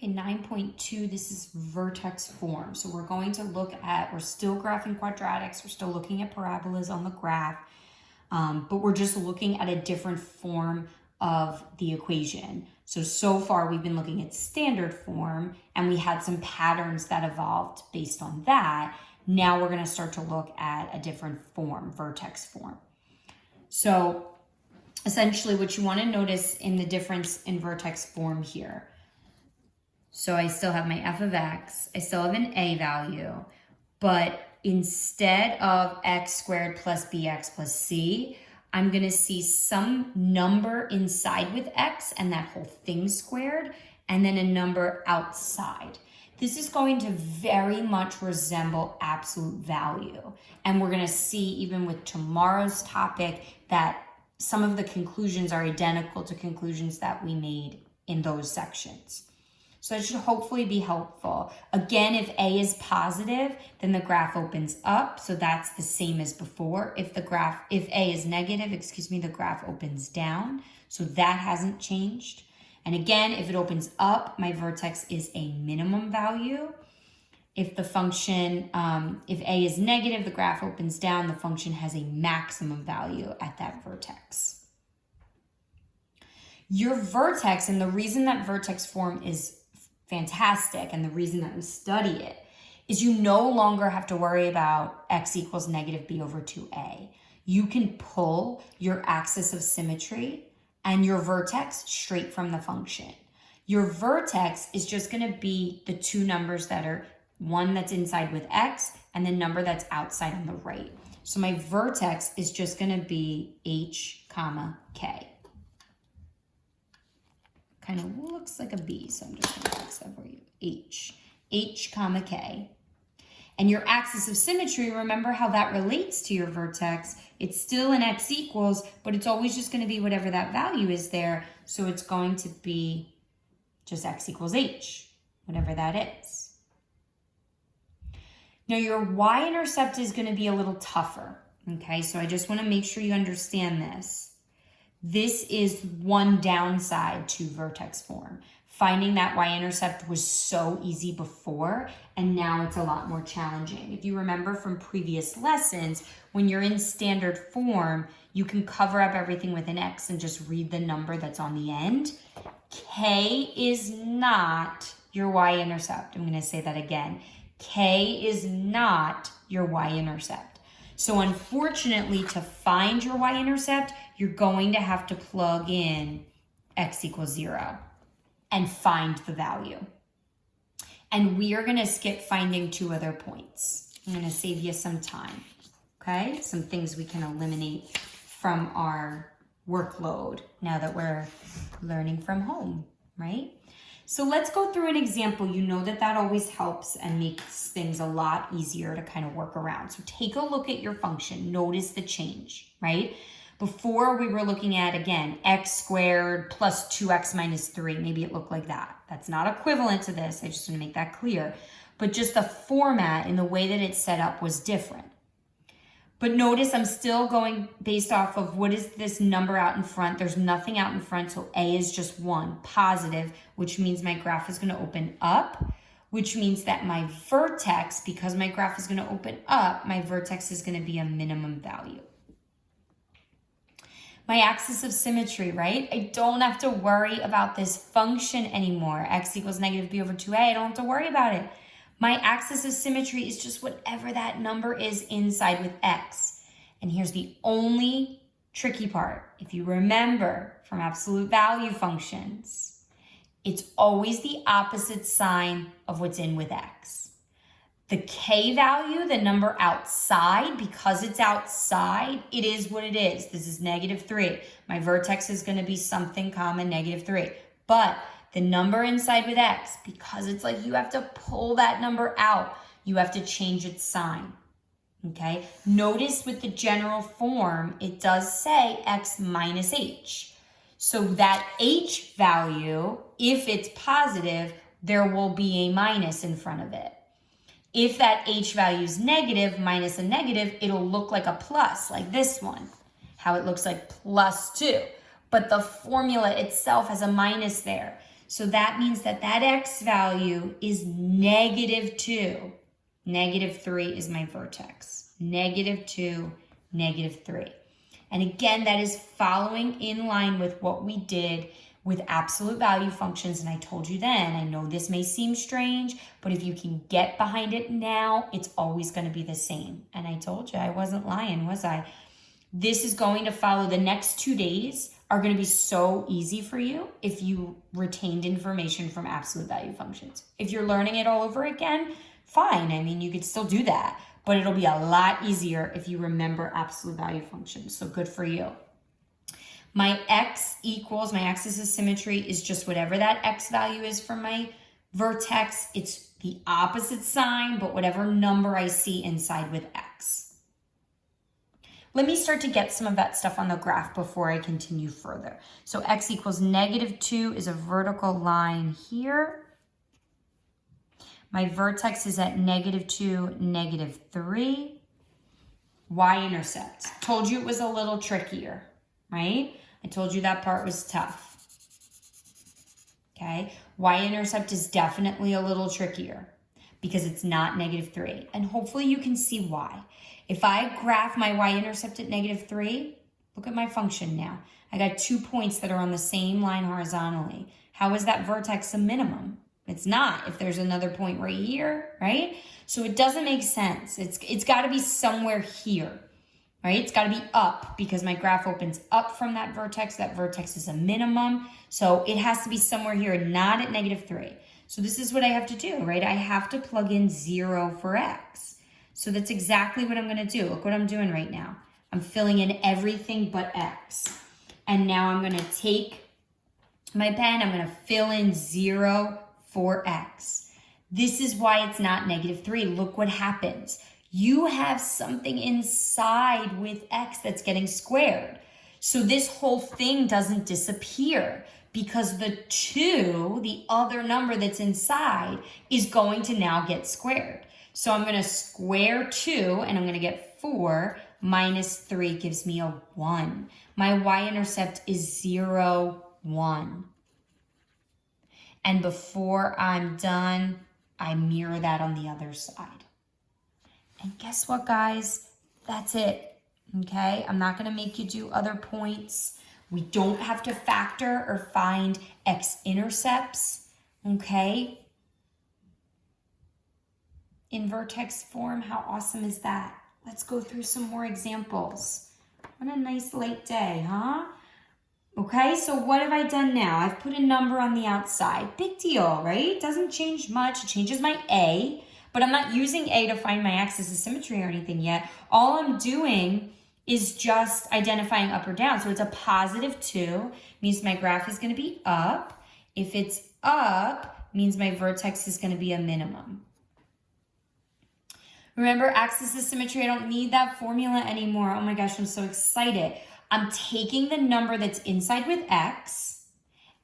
Okay, 9.2, this is vertex form. So we're going to look at, we're still graphing quadratics, we're still looking at parabolas on the graph, but we're just looking at a different form of the equation. So far we've been looking at standard form, and we had some patterns that evolved based on that. Now we're gonna start to look at a different form, vertex form. So essentially what you wanna notice in the difference in vertex form here. So I still have my f of x, I still have an a value, but instead of x squared plus bx plus c, I'm gonna see some number inside with x and that whole thing squared, and then a number outside. This is going to very much resemble absolute value. And we're gonna see even with tomorrow's topic that some of the conclusions are identical to conclusions that we made in those sections. So it should hopefully be helpful. Again, if A is positive, then the graph opens up. So that's the same as before. If A is negative, the graph opens down. So that hasn't changed. And again, if it opens up, my vertex is a minimum value. If the function, if A is negative, the graph opens down, the function has a maximum value at that vertex. Your vertex, and the reason that vertex form is fantastic, and the reason that we study it, is you no longer have to worry about x equals negative b over 2a. You can pull your axis of symmetry and your vertex straight from the function. Your vertex is just going to be the two numbers that are one that's inside with x and the number that's outside on the right. So my vertex is just going to be h comma k. Kind of looks like a B, so I'm just going to fix that for you. H comma K. And your axis of symmetry, remember how that relates to your vertex. It's still an x equals, but it's always just going to be whatever that value is there. So it's going to be just x equals h, whatever that is. Now your y-intercept is going to be a little tougher, okay? So I just want to make sure you understand this. This is one downside to vertex form. Finding that y-intercept was so easy before, and now it's a lot more challenging. If you remember from previous lessons, when you're in standard form, you can cover up everything with an x and just read the number that's on the end. K is not your y-intercept. I'm gonna say that again. K is not your y-intercept. So unfortunately, to find your y-intercept, you're going to have to plug in x equals 0 and find the value. And we are gonna skip finding two other points. I'm gonna save you some time, okay? Some things we can eliminate from our workload now that we're learning from home, right? So let's go through an example. You know that always helps and makes things a lot easier to kind of work around. So take a look at your function. Notice the change, right? Before we were looking at, again, x squared plus 2x minus 3. Maybe it looked like that. That's not equivalent to this. I just want to make that clear. But just the format and the way that it's set up was different. But notice I'm still going based off of what is this number out in front. There's nothing out in front, so A is just 1, positive, which means my graph is going to open up, which means that my vertex, because my graph is going to open up, my vertex is going to be a minimum value. My axis of symmetry, right? I don't have to worry about this function anymore. X equals negative b over 2a. I don't have to worry about it. My axis of symmetry is just whatever that number is inside with x. And here's the only tricky part. If you remember from absolute value functions, it's always the opposite sign of what's in with x. The k value, the number outside, because it's outside, it is what it is. This is negative 3. My vertex is going to be something comma negative 3. But the number inside with x, because it's like you have to pull that number out, you have to change its sign, okay? Notice with the general form, it does say x minus h. So that h value, if it's positive, there will be a minus in front of it. If that h value is negative, minus a negative, it'll look like a plus, like this one, how it looks like plus 2. But the formula itself has a minus there. So that means that that x value is -2. -3 is my vertex. -2, -3. And again, that is following in line with what we did with absolute value functions. And I told you then, I know this may seem strange, but if you can get behind it now, it's always going to be the same. And I told you, I wasn't lying, was I? This is going to follow. The next 2 days are going to be so easy for you if you retained information from absolute value functions. If you're learning it all over again, fine. I mean, you could still do that, but it'll be a lot easier if you remember absolute value functions. So good for you. My x equals, my axis of symmetry is just whatever that x value is for my vertex. It's the opposite sign, but whatever number I see inside with x. Let me start to get some of that stuff on the graph before I continue further. So x equals -2 is a vertical line here. My vertex is at -2, -3. Y-intercept. Told you it was a little trickier, right? I told you that part was tough. Okay? Y-intercept is definitely a little trickier because it's not -3. And hopefully you can see why. If I graph my y-intercept at -3, look at my function now. I got 2 points that are on the same line horizontally. How is that vertex a minimum? It's not if there's another point right here, right? So it doesn't make sense. It's got to be somewhere here, right? It's got to be up because my graph opens up from that vertex. That vertex is a minimum. So it has to be somewhere here, not at -3. So this is what I have to do, right? I have to plug in 0 for x. So that's exactly what I'm going to do. Look what I'm doing right now. I'm filling in everything but x. And now I'm going to take my pen. I'm going to fill in 0 for x. This is why it's not -3. Look what happens. You have something inside with x that's getting squared. So this whole thing doesn't disappear because the 2, the other number that's inside, is going to now get squared. So I'm going to square 2 and I'm going to get 4 minus 3 gives me a 1. My y-intercept is 0, 1. And before I'm done, I mirror that on the other side. And guess what, guys? That's it, okay? I'm not going to make you do other points. We don't have to factor or find x-intercepts, okay? In vertex form, how awesome is that? Let's go through some more examples. What a nice light day, huh? Okay, so what have I done now? I've put a number on the outside. Big deal, right? Doesn't change much. It changes my A, but I'm not using A to find my axis of symmetry or anything yet. All I'm doing is just identifying up or down. So it's a +2, means my graph is going to be up. If it's up, means my vertex is going to be a minimum. Remember, axis of symmetry, I don't need that formula anymore. Oh my gosh, I'm so excited. I'm taking the number that's inside with x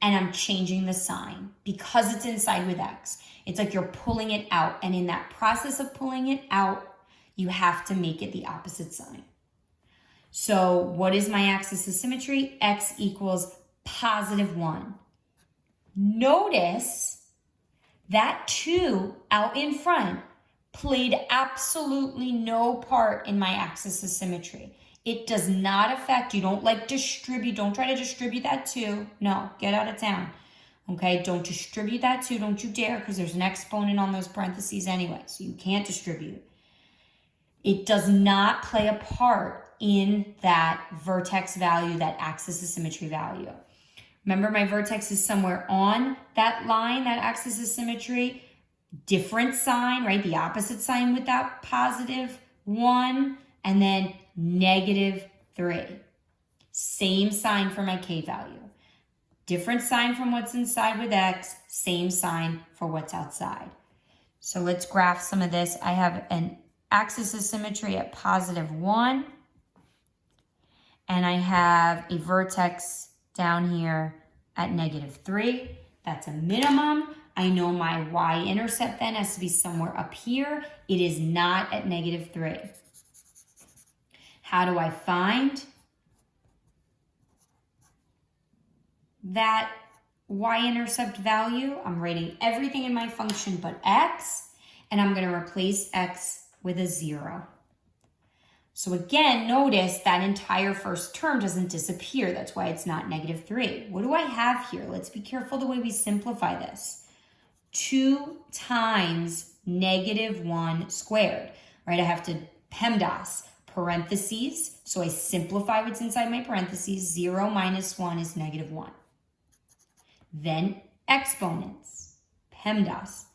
and I'm changing the sign because it's inside with x. It's like you're pulling it out, and in that process of pulling it out, you have to make it the opposite sign. So what is my axis of symmetry? X equals +1. Notice that 2 out in front played absolutely no part in my axis of symmetry. It does not affect, you don't like distribute, don't try to distribute that 2. No, get out of town. Okay, don't distribute that 2, don't you dare, because there's an exponent on those parentheses anyway, so you can't distribute. It does not play a part in that vertex value, that axis of symmetry value. Remember, my vertex is somewhere on that line, that axis of symmetry. Different sign, right? The opposite sign with that +1, and then -3. Same sign for my k value. Different sign from what's inside with x, same sign for what's outside. So let's graph some of this. I have an axis of symmetry at +1, and I have a vertex down here at -3. That's a minimum. I know my y-intercept then has to be somewhere up here. It is not at -3. How do I find that y-intercept value. I'm writing everything in my function but x, and I'm going to replace x with a 0. So again, notice that entire first term doesn't disappear. That's why it's not -3. What do I have here? Let's be careful the way we simplify this. 2 times -1 squared, right? I have to PEMDAS, parentheses. So I simplify what's inside my parentheses. 0 minus 1 is -1. Then exponents, PEMDAS,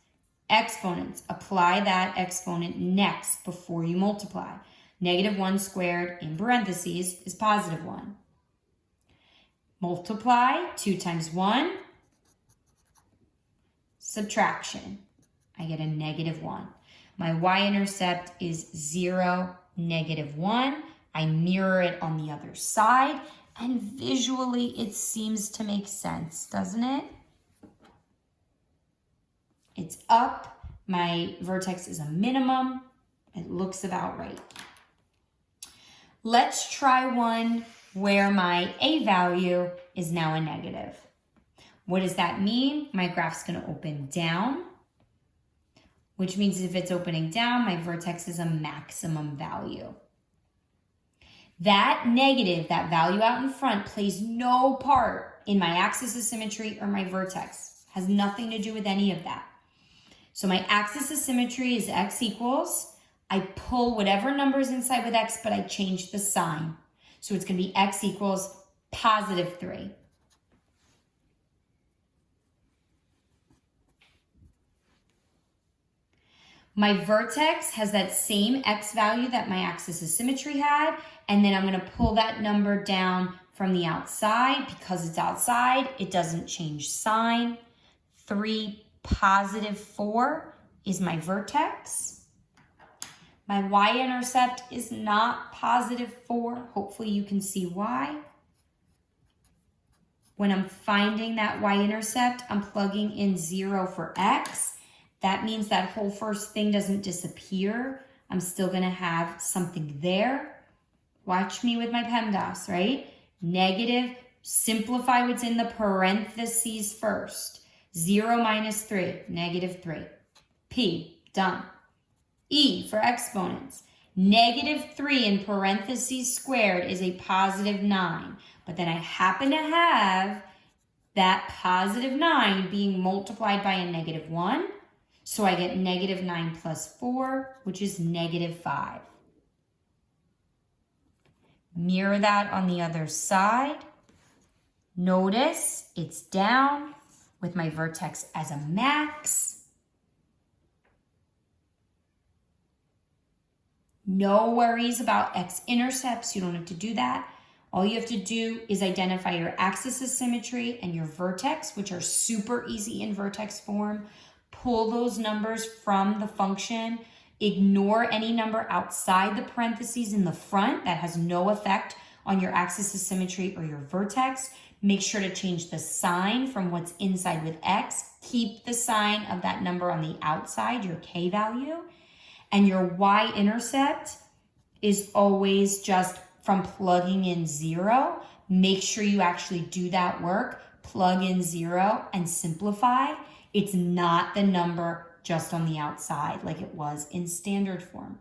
exponents. Apply that exponent next before you multiply. -1 squared in parentheses is +1. Multiply 2 times 1, subtraction. I get a -1. My y-intercept is 0, -1. I mirror it on the other side, and visually it seems to make sense, doesn't it? It's up. My vertex is a minimum. It looks about right. Let's try one where my a value is now a negative. What does that mean? My graph's going to open down, which means if it's opening down, my vertex is a maximum value. That negative, that value out in front, plays no part in my axis of symmetry or my vertex. Has nothing to do with any of that. So my axis of symmetry is x equals. I pull whatever number is inside with x, but I change the sign. So it's going to be x equals +3. My vertex has that same x value that my axis of symmetry had, and then I'm going to pull that number down from the outside. Because it's outside, it doesn't change sign. 3 +4 is my vertex. My y-intercept is not +4. Hopefully you can see why. When I'm finding that y-intercept, I'm plugging in 0 for x. That means that whole first thing doesn't disappear. I'm still going to have something there. Watch me with my PEMDAS, right? Negative, simplify what's in the parentheses first. 0 minus 3, -3. P, done. E for exponents. -3 in parentheses squared is a +9. But then I happen to have that +9 being multiplied by a -1. So I get -9 plus 4, which is -5. Mirror that on the other side. Notice it's down with my vertex as a max. No worries about x-intercepts. You don't have to do that. All you have to do is identify your axis of symmetry and your vertex, which are super easy in vertex form. Pull those numbers from the function. Ignore any number outside the parentheses in the front that has no effect on your axis of symmetry or your vertex. Make sure to change the sign from what's inside with x. Keep the sign of that number on the outside, your k value. And your y-intercept is always just from plugging in 0. Make sure you actually do that work. Plug in 0 and simplify. It's not the number just on the outside like it was in standard form.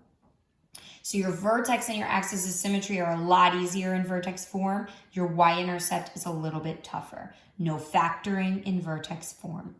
So your vertex and your axis of symmetry are a lot easier in vertex form. Your y-intercept is a little bit tougher. No factoring in vertex form.